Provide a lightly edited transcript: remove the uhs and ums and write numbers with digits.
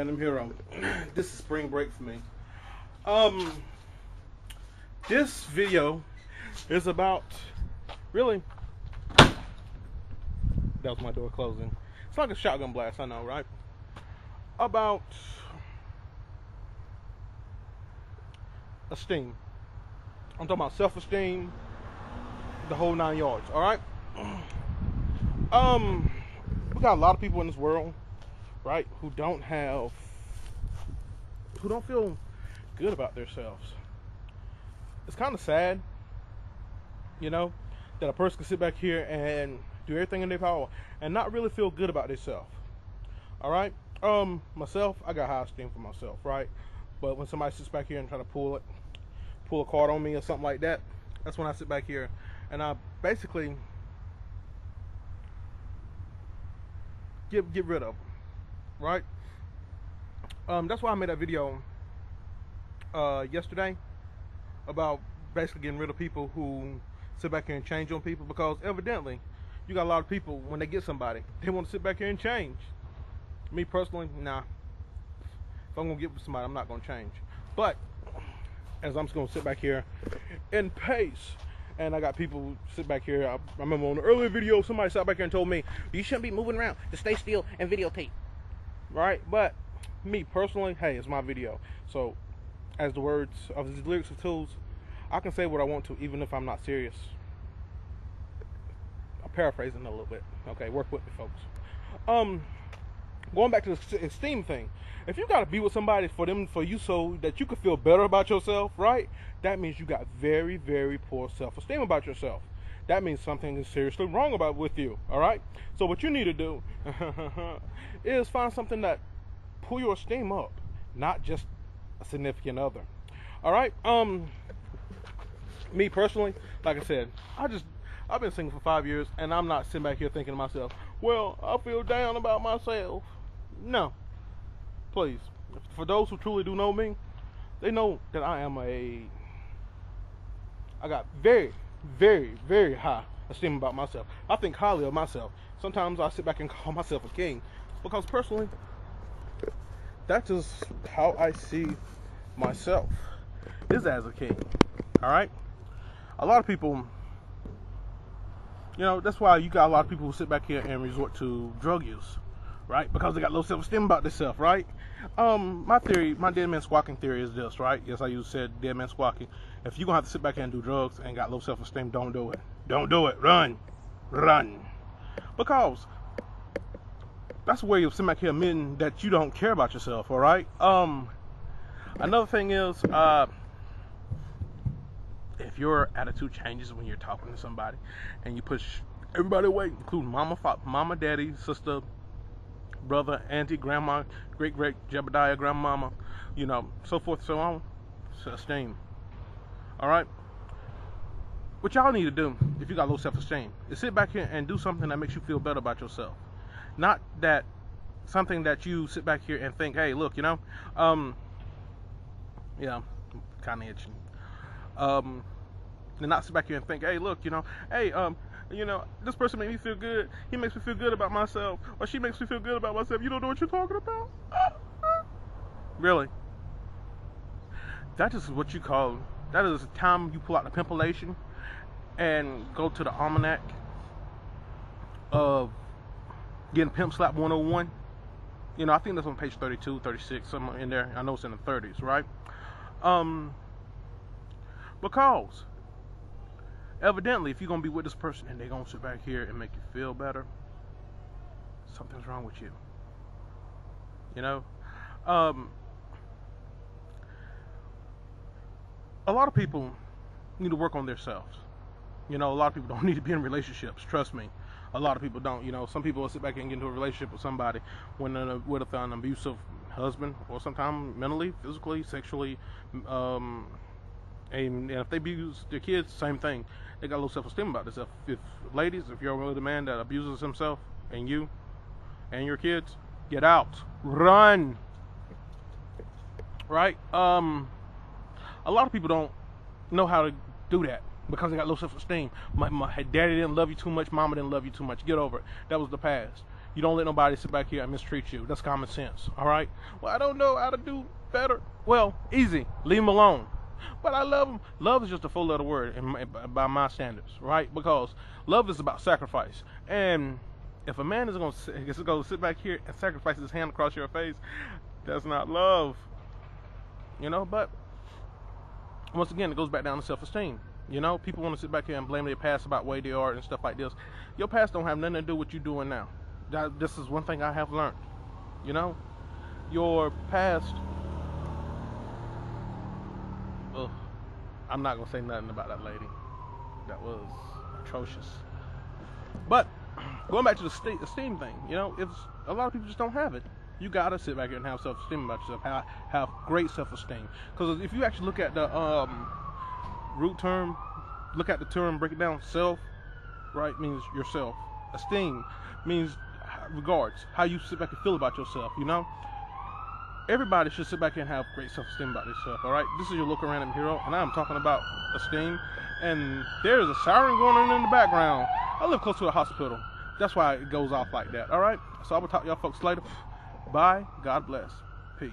random hero. This is spring break for me. This video is about, really, that was my door closing. It's like a shotgun blast, I know, right? About esteem. I'm talking about self-esteem, the whole 9 yards, alright? We got a lot of people in this world, right, who don't feel good about themselves. It's kind of sad, you know, that a person can sit back here and do everything in their power and not really feel good about themselves. All right. Myself, I got high esteem for myself, right? But when somebody sits back here and try to pull a card on me or something like that, that's when I sit back here and I basically get rid of them, right? That's why I made that video yesterday about basically getting rid of people who sit back here and change on people, because evidently you got a lot of people, when they get somebody, they want to sit back here and change. Me personally, nah. If I'm gonna get with somebody, I'm not gonna change. But as I'm just gonna sit back here and pace, and I got people sit back here. I remember on the earlier video, somebody sat back here and told me, you shouldn't be moving around, to stay still and videotape, right? But me personally, hey, it's my video. So as the words of these lyrics of tools, I can say what I want to, even if I'm not serious. I'm paraphrasing a little bit. Okay, work with me, folks. Going back to the esteem thing, if you gotta be with somebody for you so that you can feel better about yourself, right? That means you got very, very poor self-esteem about yourself. That means something is seriously wrong with you. All right. So what you need to do is find something that pull your esteem up, not just a significant other. All right. Me personally, like I said, I've been single for 5 years, and I'm not sitting back here thinking to myself, well, I feel down about myself. No, please. For those who truly do know me, they know that I got very, very, very high esteem about myself. I think highly of myself. Sometimes I sit back and call myself a king, because personally, that's just how I see myself, is as a king. All right. A lot of people, you know, that's why you got a lot of people who sit back here and resort to drug use, right? Because they got low self-esteem about themselves, right? My theory, my dead man squawking theory is this, right? Yes, I said dead man squawking. If you're gonna have to sit back here and do drugs and got low self-esteem, don't do it. Don't do it. Run. Because that's a way of sitting back here admitting that you don't care about yourself, all right? Another thing is, if your attitude changes when you're talking to somebody and you push everybody away, including mama, daddy, sister, brother, auntie, grandma, great Jebediah, grandmama, you know, so forth, so on, esteem. All right. What y'all need to do, if you got low self-esteem, is sit back here and do something that makes you feel better about yourself. Not that something that you sit back here and think, hey, look, you know, yeah, kind of itching. And not sit back here and think, hey, look, you know, hey, you know, this person made me feel good. He makes me feel good about myself, or she makes me feel good about myself. You don't know what you're talking about? Really? That is what you call, that is the time you pull out the pimpulation and go to the almanac of getting Pimp Slap 101. You know, I think that's on page 32, 36, somewhere in there. I know it's in the 30s, right? Because evidently, if you're gonna be with this person and they're gonna sit back here and make you feel better, something's wrong with you. You know, a lot of people need to work on themselves. You know, a lot of people don't need to be in relationships. Trust me, a lot of people don't. You know, some people will sit back and get into a relationship with somebody when with an abusive husband, or sometimes mentally, physically, sexually. And if they abuse their kids, same thing. They got low self-esteem about this. If ladies, if you're with a man that abuses himself and you and your kids, get out, run. Right? A lot of people don't know how to do that because they got low self-esteem. My daddy didn't love you too much. Mama didn't love you too much. Get over it. That was the past. You don't let nobody sit back here and mistreat you. That's common sense, all right? Well, I don't know how to do better. Well, easy. Leave them alone. But I love them. Love is just a four-letter word by my standards, right? Because love is about sacrifice. And if a man is going to sit back here and sacrifice his hand across your face, that's not love. You know, but once again, it goes back down to self-esteem. You know, people want to sit back here and blame their past about the way they are and stuff like this. Your past don't have nothing to do with what you're doing now. This is one thing I have learned. You know, your past. Ugh, I'm not gonna say nothing about that lady. That was atrocious. But going back to the esteem thing, you know, it's a lot of people just don't have it. You gotta sit back here and have self-esteem about yourself. Have great self-esteem. Because if you actually look at the root term, look at the term, break it down. Self, right, means yourself. Esteem means regards, how you sit back and feel about yourself. You know, everybody should sit back here and have great self-esteem about themselves. All right, this is your local random hero, and I'm talking about esteem. And there's a siren going on in the background. I live close to a hospital. That's why it goes off like that. All right, so I will talk to y'all folks later. Bye. God bless. Peace.